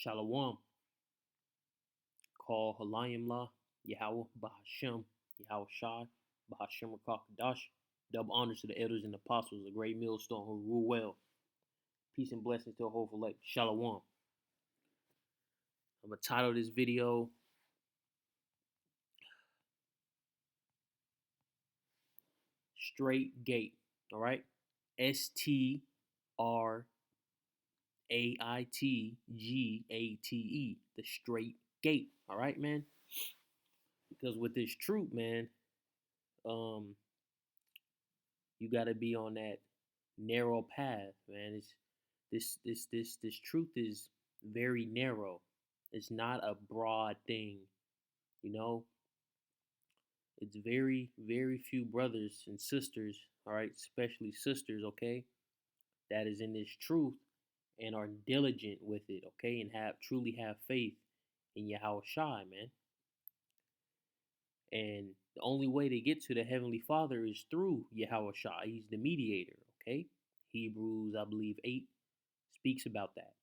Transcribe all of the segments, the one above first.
Shalom. Call Halayimla, Yahweh, Bahashem, Yahweh Shai, Bahashem Rakakadash. Double honors to the elders and apostles, a great millstone who rule well. Peace and blessings to a hopeful lake. Shalom. I'm going to title this video Strait Gate. All right? STRAITGATE. The Strait Gate. All right, man? Because with this truth, man, you got to be on that narrow path, man. This truth is very narrow. It's not a broad thing, you know. It's very few brothers and sisters, all right, especially sisters, okay, that is in this truth and are diligent with it, okay, and truly have faith in Yahweh Shai, man. And the only way to get to the Heavenly Father is through Yahweh Shai. He's the mediator, okay? Hebrews, I believe, 8 speaks about that.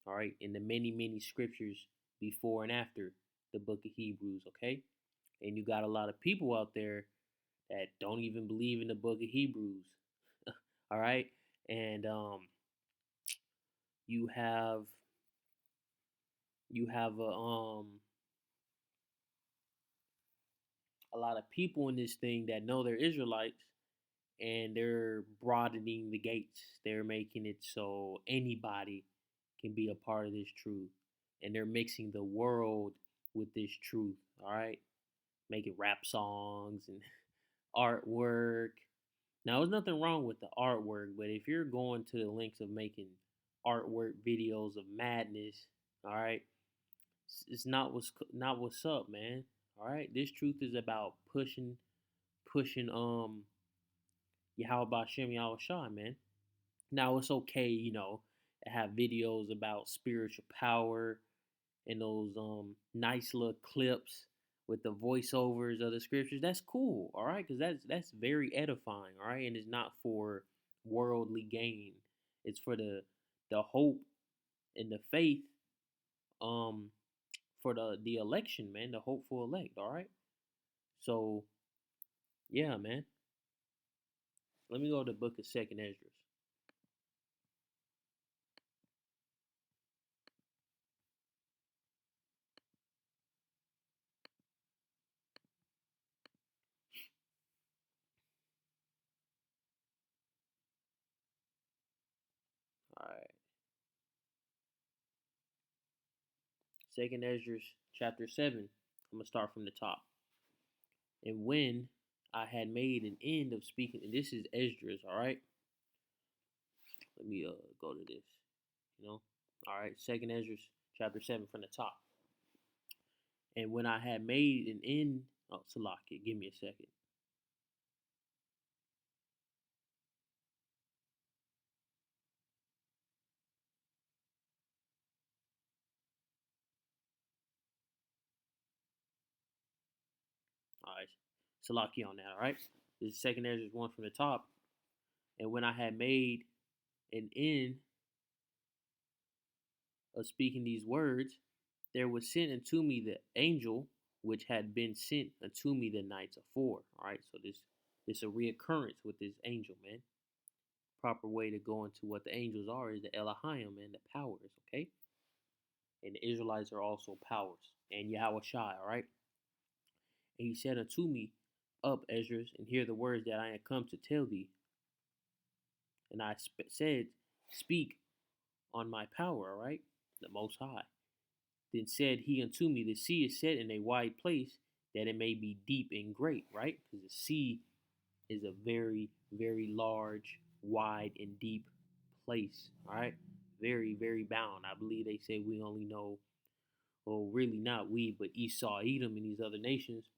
All right, in the many scriptures before and after the book of Hebrews, okay? And you got a lot of people out there that don't even believe in the book of Hebrews. All right? And you have a lot of people in this thing that know they're Israelites, and they're broadening the gates. They're making it so anybody can be a part of this truth. And they're mixing the world with this truth, all right? Making rap songs and artwork. Now, there's nothing wrong with the artwork, but if you're going to the lengths of making artwork videos of madness, all right, it's not what's up, man. All right, this truth is about pushing Yahweh Bashem Yahweh Shah, man. Now it's okay, to have videos about spiritual power and those nice little clips with the voiceovers of the scriptures. That's cool, all right, because that's very edifying, all right, and it's not for worldly gain. It's for the hope and the faith, for the election, man, the hopeful elect, all right. So yeah, man. Let me go to the book of Second Esdras. All right. Second Esdras chapter 7. I'm gonna start from the top. And when I had made an end of speaking, and this is Esdras, all right. Let me go to this. All right. Second Esdras chapter 7 from the top. And when I had made an end, Salaki, give me a second. All right. Salaki on that, all right. This is Second Esdras 1 from the top. And when I had made an end of speaking these words, there was sent unto me the angel which had been sent unto me the nights afore. All right, so this a reoccurrence with this angel, man. Proper way to go into what the angels are is the Elohim, man, the powers, okay? And the Israelites are also powers, and Yahweh Shai, all right? And he said unto me, Up, Esdras, and hear the words that I am come to tell thee. And I said, Speak on my power, all right? The Most High. Then said he unto me, The sea is set in a wide place, that it may be deep and great, right? Because the sea is a very large, wide, and deep place, all right? Very bound. I believe they say we only know, well, really not we, but Esau, Edom, and these other nations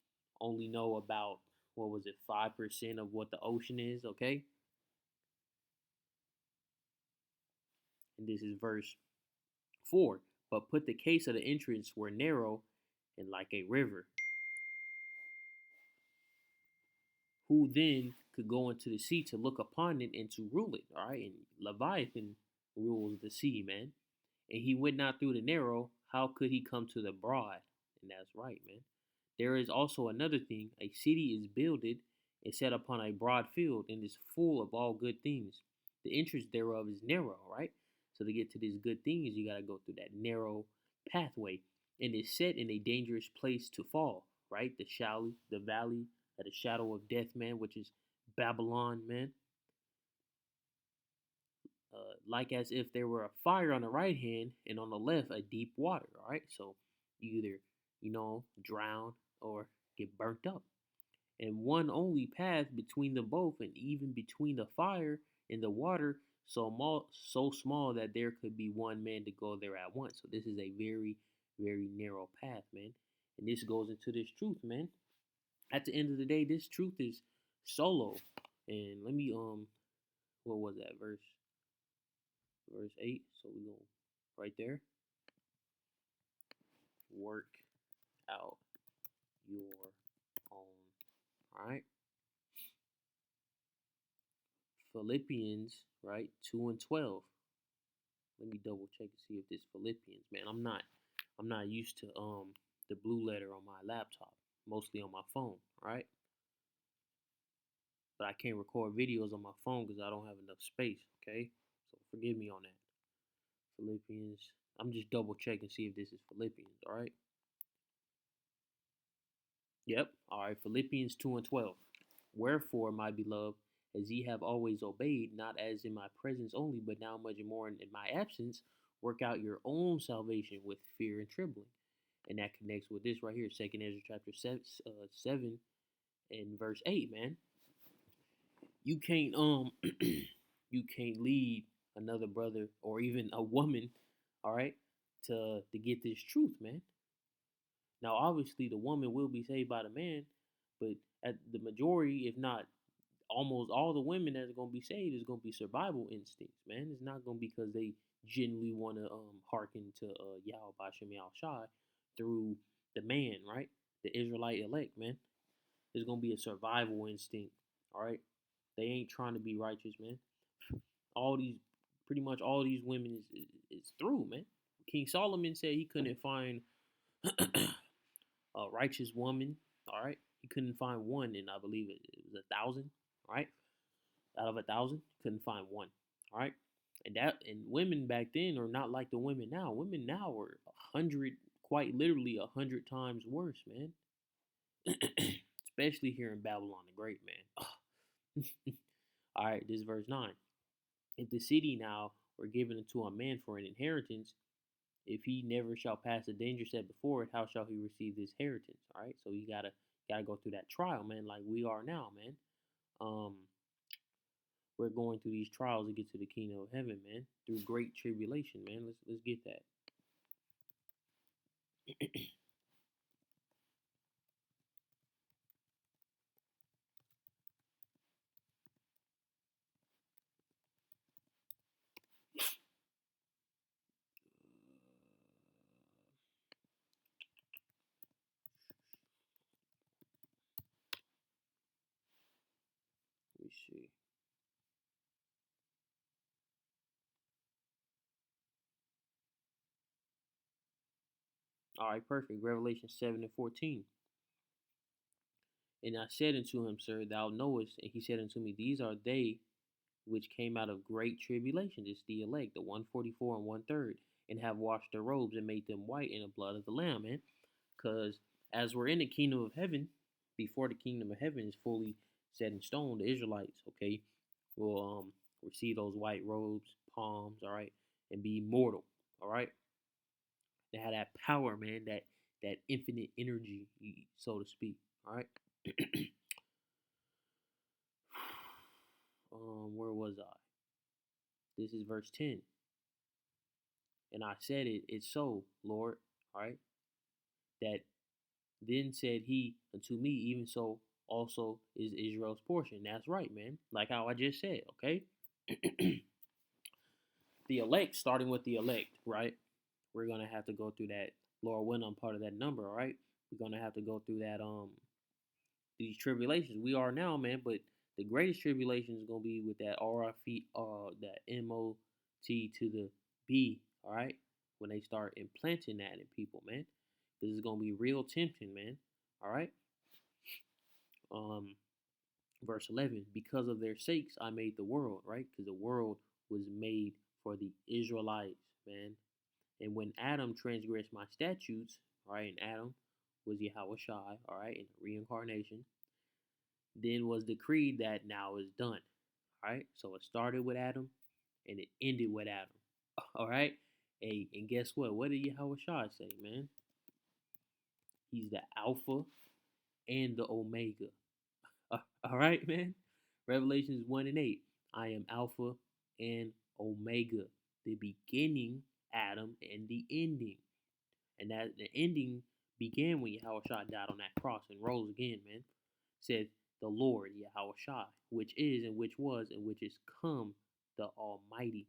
only know about, what was it, 5% of what the ocean is, okay? And this is verse 4. But put the case of the entrance were narrow and like a river. Who then could go into the sea to look upon it and to rule it, all right? And Leviathan rules the sea, man. And he went not through the narrow, how could he come to the broad? And that's right, man. There is also another thing. A city is builded and set upon a broad field and is full of all good things. The entrance thereof is narrow, right? So to get to these good things, you got to go through that narrow pathway. And is set in a dangerous place to fall, right? The valley of the shadow of death, man, which is Babylon, man. Like as if there were a fire on the right hand and on the left a deep water. All right, so you either drown or get burnt up, and one only path between them both, and even between the fire and the water, so small that there could be one man to go there at once. So this is a very very narrow path, man, and this goes into this truth, man. At the end of the day, this truth is solo, and let me what was that verse 8. So we go right there. Work out your own. All right. Philippians, right? 2:12. Let me double check and see if this Philippians, man. I'm not used to the blue letter on my laptop. Mostly on my phone, right? But I can't record videos on my phone because I don't have enough space. Okay, so forgive me on that. Philippians. I'm just double checking see if this is Philippians. All right. Yep. All right. Philippians 2:12. Wherefore, my beloved, as ye have always obeyed, not as in my presence only, but now much more in my absence, work out your own salvation with fear and trembling. And that connects with this right here, Second Ezra chapter 7 and verse 8, man. You can't you can't lead another brother or even a woman, all right, to get this truth, man. Now, obviously, the woman will be saved by the man, but at the majority, if not almost all the women that are gonna be saved, is gonna be survival instincts, man. It's not gonna be because they genuinely want to hearken to Yahweh Bashem Yahweh Shai through the man, right? The Israelite elect, man. It's gonna be a survival instinct, all right. They ain't trying to be righteous, man. All these, pretty much all these women is through, man. King Solomon said he couldn't find a righteous woman. All right, he couldn't find one, and I believe it was 1,000. All right, out of 1,000, couldn't find one. All right, and women back then are not like the women now. Women now are 100, quite literally 100 times worse, man. Especially here in Babylon the Great, man. All right, this is verse 9. If the city now were given unto a man for an inheritance, if he never shall pass the danger set before it, how shall he receive this inheritance? All right, so you gotta go through that trial, man, like we are now, man. Um, we're going through these trials to get to the kingdom of heaven, man, through great tribulation, man. Let's get that. Let me see. All right, perfect. Revelation 7:14. And I said unto him, Sir, thou knowest. And he said unto me, These are they which came out of great tribulation. It's the elect, the 144 and one third, and have washed their robes and made them white in the blood of the Lamb, man. Because as we're in the kingdom of heaven, before the kingdom of heaven is fully set in stone, the Israelites, okay, will receive those white robes, palms, all right, and be immortal, all right. They have that power, man, that infinite energy, so to speak, all right. Where was I? This is verse 10. And I said it's so, Lord, all right, that then said he unto me, even so also is Israel's portion. That's right, man. Like how I just said, okay? The elect, starting with the elect, right? We're gonna have to go through that. Lord, when I'm part of that number, all right? We're gonna have to go through that these tribulations. We are now, man, but the greatest tribulation is gonna be with that RFE, that MOT to the B, all right? when they start implanting that in people, man. Because it's gonna be real tempting, man. All right. Um, verse 11. Because of their sakes, I made the world, right? Because the world was made for the Israelites, man. And when Adam transgressed my statutes, all right, and Adam was Yahweh Shai, all right, in the reincarnation, then was decreed that now is done. All right. So it started with Adam and it ended with Adam. All right. Hey, and guess what? What did Yahweh Shai say, man? He's the Alpha and the Omega. All right, man. Revelations 1 and 8. I am Alpha and Omega, the beginning, Adam, and the ending. And that the ending began when Yahweh Shai died on that cross and rose again, man. Said the Lord Yahweh Shai, which is and which was and which is come, the Almighty.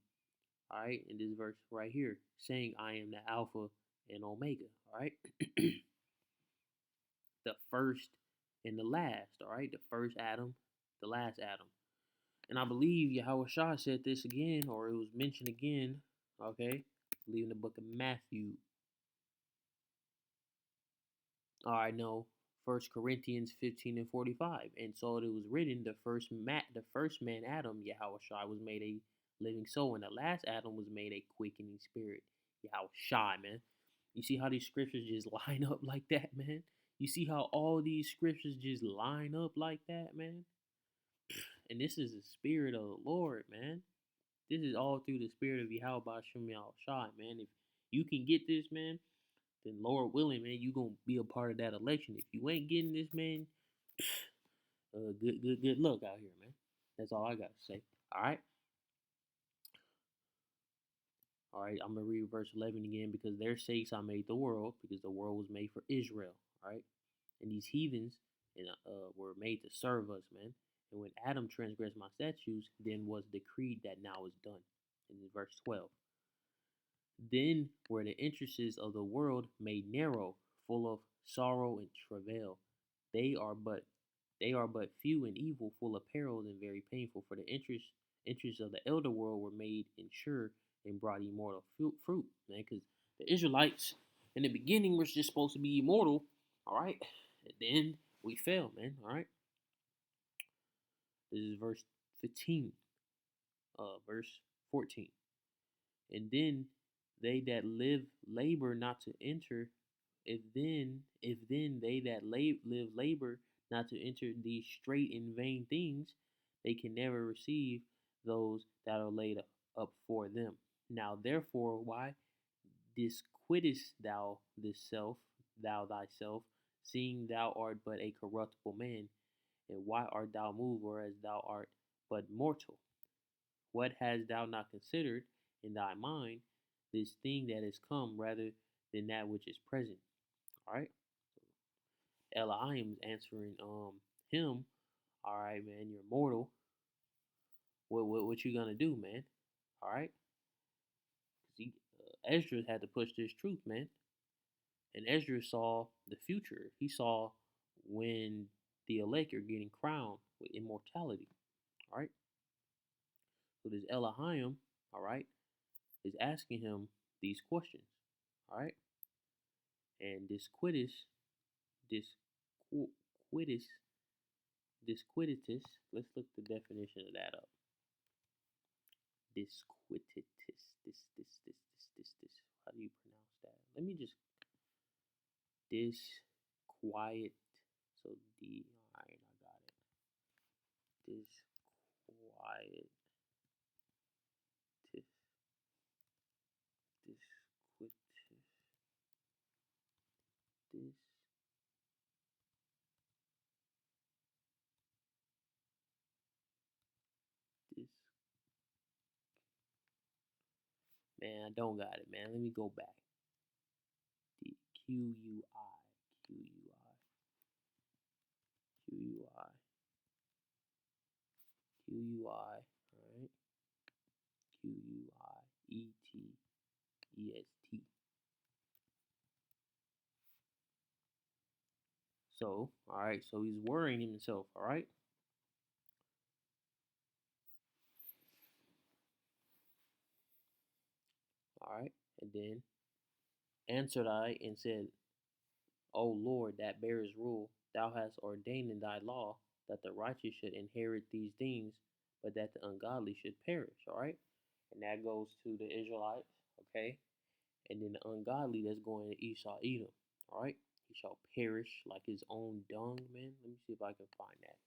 All right, in this verse right here, saying, I am the Alpha and Omega. All right, the first and the last. All right, the first Adam, the last Adam. And I believe Yahweh Shah said this again, or it was mentioned again. Okay, I believe in the book of Matthew. All right, no, 1 Corinthians 15 and 45. And so it was written, the first man Adam, Yahweh Shai, was made a living soul, and the last Adam was made a quickening spirit. Yahweh Shai, man. You see how these scriptures just line up like that, man? You see how all these scriptures just line up like that, man? And this is the spirit of the Lord, man. This is all through the spirit of Yahweh Bashem Yahweh Shai, man. If you can get this, man, then Lord willing, man, you gonna be a part of that election. If you ain't getting this, man, good luck out here, man. That's all I gotta say. All right, all right. I'm gonna read verse 11 again. Because their sakes I made the world, because the world was made for Israel. All right, and these heathens were made to serve us, man. And when Adam transgressed my statutes, then was decreed that now is done. In verse 12. Then were the entrances of the world made narrow, full of sorrow and travail. They are but few and evil, full of perils and very painful. For the interests of the elder world were made and sure and brought immortal fruit, man. Because the Israelites in the beginning were just supposed to be immortal, all right. And then we fell, man. All right. This is verse 15. Verse 14. And then they that live labor not to enter. If then they that live labor not to enter these straight and vain things, they can never receive those that are laid up for them. Now therefore, why disquittest thou thyself, seeing thou art but a corruptible man? And why art thou moved, whereas thou art but mortal? What hast thou not considered in thy mind, this thing that is come rather than that which is present? All right. Elohim's answering him. All right, man, you're mortal. What you gonna do, man? All right. See, Ezra had to push this truth, man. And Ezra saw the future. He saw when the elect are getting crowned with immortality. All right. So this Elohim, all right, is asking him these questions. All right. And this quitus, disquietus. Let's look the definition of that up. Disquietus. This. How do you pronounce that? Let me just disquiet. So D. All right, I got it. Disquiet. Disquietus. This. This. Man, I don't got it, man. Let me go back. D Q U I Q U I Q U I Q U I. All right. Quietest. So, all right. So he's worrying himself. All right. All right. And then Answered I and said, O Lord, that bearest rule, thou hast ordained in thy law that the righteous should inherit these things, but that the ungodly should perish. All right, and that goes to the Israelites. Okay, and then the ungodly that's going to Esau Edom. All right, he shall perish like his own dung. Man, let me see if I can find that.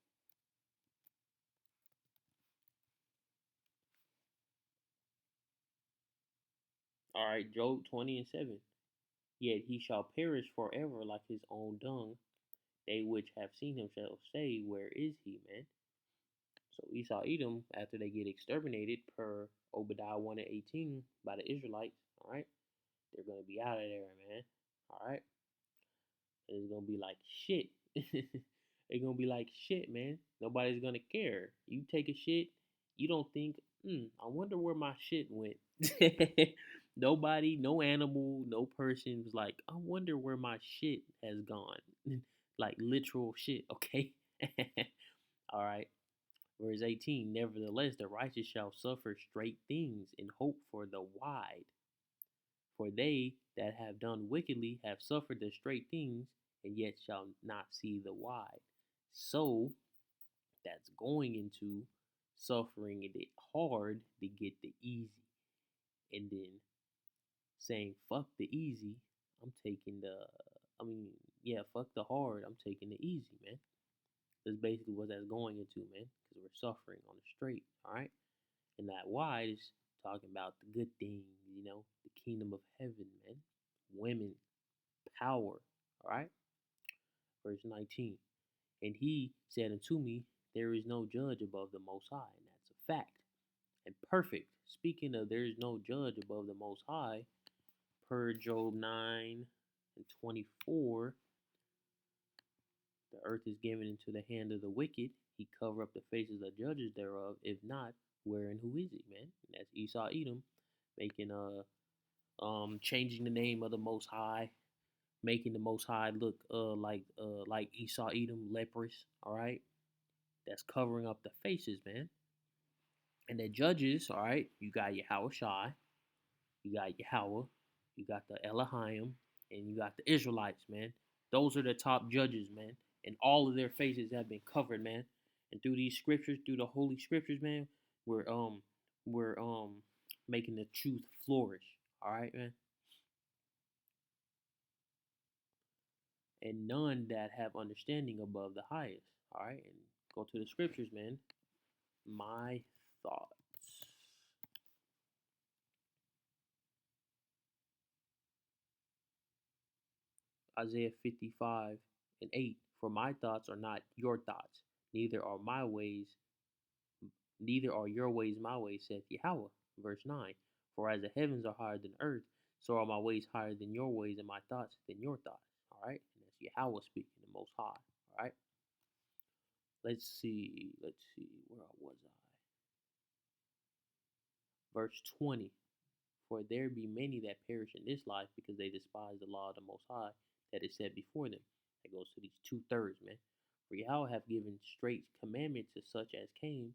All right, Job 20:7. Yet he shall perish forever like his own dung. They which have seen him shall say, where is he, man? So Esau Edom, after they get exterminated per Obadiah 1 and 18 by the Israelites, all right, they're gonna be out of there, man. All right. And it's gonna be like shit. It's gonna be like shit, man. Nobody's gonna care. You take a shit, you don't think, I wonder where my shit went. Nobody, no animal, no person was like, I wonder where my shit has gone. Like literal shit, okay? All right. Verse 18, nevertheless, the righteous shall suffer straight things and hope for the wide. For they that have done wickedly have suffered the straight things, and yet shall not see the wide. So that's going into suffering it hard to get the easy. And then saying, fuck the easy, I'm taking the, fuck the hard, I'm taking the easy, man. That's basically what that's going into, man, because we're suffering on the straight, all right? And that wide is talking about the good things, the kingdom of heaven, man. Women, power, all right? Verse 19. And he said unto me, there is no judge above the Most High, and that's a fact. And perfect. Speaking of there is no judge above the Most High, per Job 9 and 24, the earth is given into the hand of the wicked. He cover up the faces of judges thereof. If not, where and who is it, man? And that's Esau Edom, making changing the name of the Most High, making the Most High look like Esau Edom, leprous. All right, that's covering up the faces, man. And the judges, all right, you got Yahweh Shai, you got Yahweh, you got the Elohim, and you got the Israelites, man. Those are the top judges, man. And all of their faces have been covered, man. And through these scriptures, through the holy scriptures, man, we're making the truth flourish. All right, man. And none that have understanding above the highest. All right, and go to the scriptures, man. My thoughts. Isaiah 55 and 8. For my thoughts are not your thoughts, neither are my ways, neither are your ways my ways, saith Yahweh. Verse 9. For as the heavens are higher than earth, so are my ways higher than your ways, and my thoughts than your thoughts. All right, and that's Yahweh speaking, the Most High. All right. Let's see. Where was I? Verse 20. For there be many that perish in this life because they despise the law of the Most High that is set before them. That goes to these 2/3, man. For Yahweh hath given straight commandments to such as came,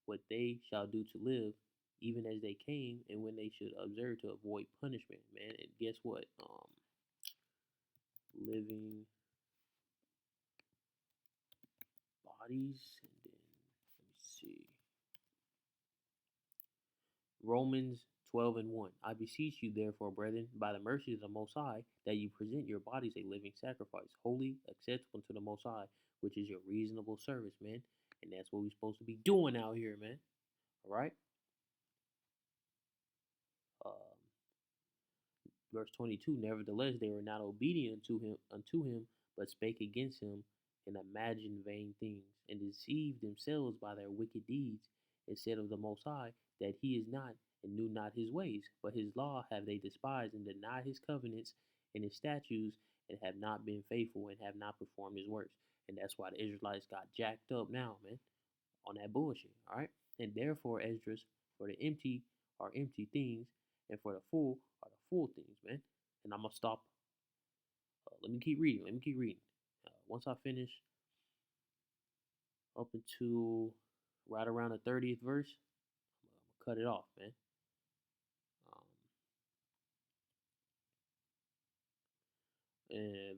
what they shall do to live, even as they came, and when they should observe to avoid punishment, man. And guess what? Living bodies, and then let me see. Romans 12 and 1. I beseech you, therefore, brethren, by the mercies of the Most High, that you present your bodies a living sacrifice, holy, acceptable to the Most High, which is your reasonable service, man. And that's what we're supposed to be doing out here, man. All right? Um, verse 22. Nevertheless, they were not obedient unto him, but spake against him, and imagined vain things, and deceived themselves by their wicked deeds, and said of the Most High that he is not, and knew not his ways. But his law have they despised, and denied his covenants and his statutes, and have not been faithful, and have not performed his works. And that's why the Israelites got jacked up now, man, on that bullshit. All right. And therefore, Esdras, for the empty are empty things, and for the full are the full things, man. And I'm gonna stop. Let me keep reading. Once I finish up until right around the 30th verse, I'm gonna cut it off, man. Um,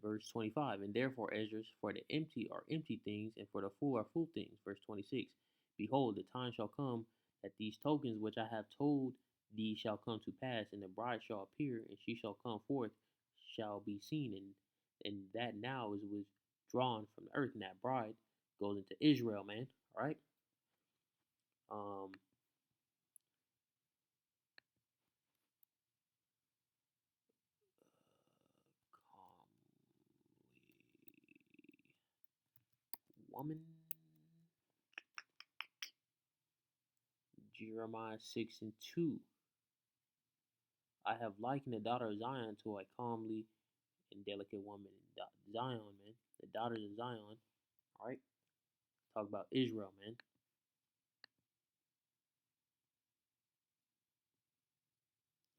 Verse 25, and therefore Esdras, for the empty are empty things, and for the full are full things. Verse 26, behold, the time shall come that these tokens which I have told thee shall come to pass, and the bride shall appear, and she shall come forth, shall be seen, and that now is withdrawn from the earth, and that bride goes into Israel, man. All right. Um, woman. Jeremiah 6:2. I have likened the daughter of Zion to a comely and delicate woman. Zion, man. The daughters of Zion. All right. Talk about Israel, man.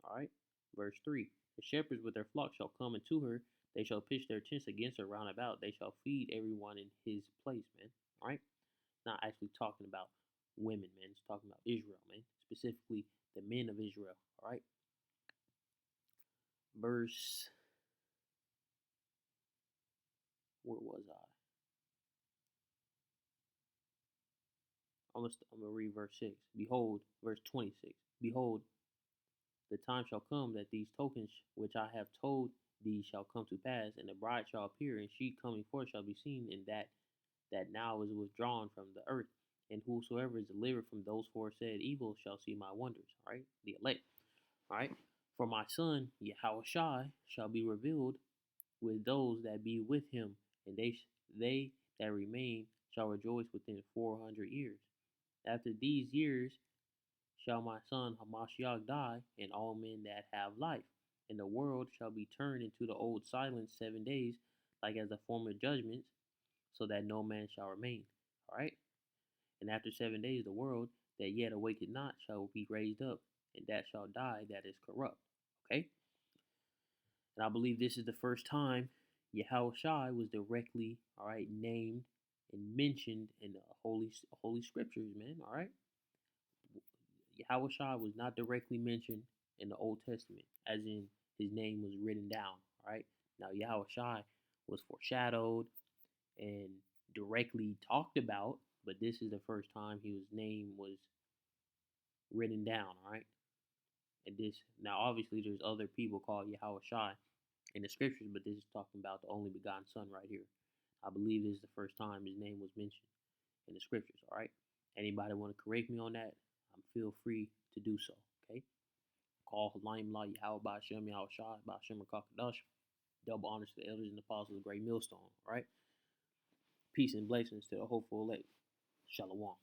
All right. Verse 3. The shepherds with their flock shall come into her. They shall pitch their tents against her round about. They shall feed everyone in his place, man. All right. Not actually talking about women, man. It's talking about Israel, man. Specifically the men of Israel. All right. Verse. Where was I? I'm gonna read verse 6. Behold, verse 26. Behold, the time shall come that these tokens which I have told thee shall come to pass, and the bride shall appear, and she coming forth shall be seen, and that now is withdrawn from the earth. And whosoever is delivered from those foresaid evils shall see my wonders. All right, the elect. All right, for my son Yahushai shall be revealed with those that be with him, and they that remain shall rejoice within 400 years. After these years shall my son Hamashiach die, and all men that have life. And the world shall be turned into the old silence 7 days, like as the former judgments, so that no man shall remain. All right? And after 7 days, the world that yet awaketh not shall be raised up, and that shall die that is corrupt. Okay? And I believe this is the first time Yahushua was directly, all right, named and mentioned in the holy scriptures, man. All right? Yahushua was not directly mentioned in the Old Testament, as in his name was written down. Right now, Yahushua was foreshadowed and directly talked about, but this is the first time his name was written down. All right, and this now obviously there's other people called Yahushua in the scriptures, but this is talking about the only begotten Son right here. I believe this is the first time his name was mentioned in the scriptures. All right. Anybody want to correct me on that? Feel free to do so. Okay. Call Halim La Yahweh Ba'Shem Yahweh Shai Ba'Shem Rakakadash. Double honors to the elders and the apostles of the great millstone. All right. Peace and blessings to the hopeful elect. Shalom.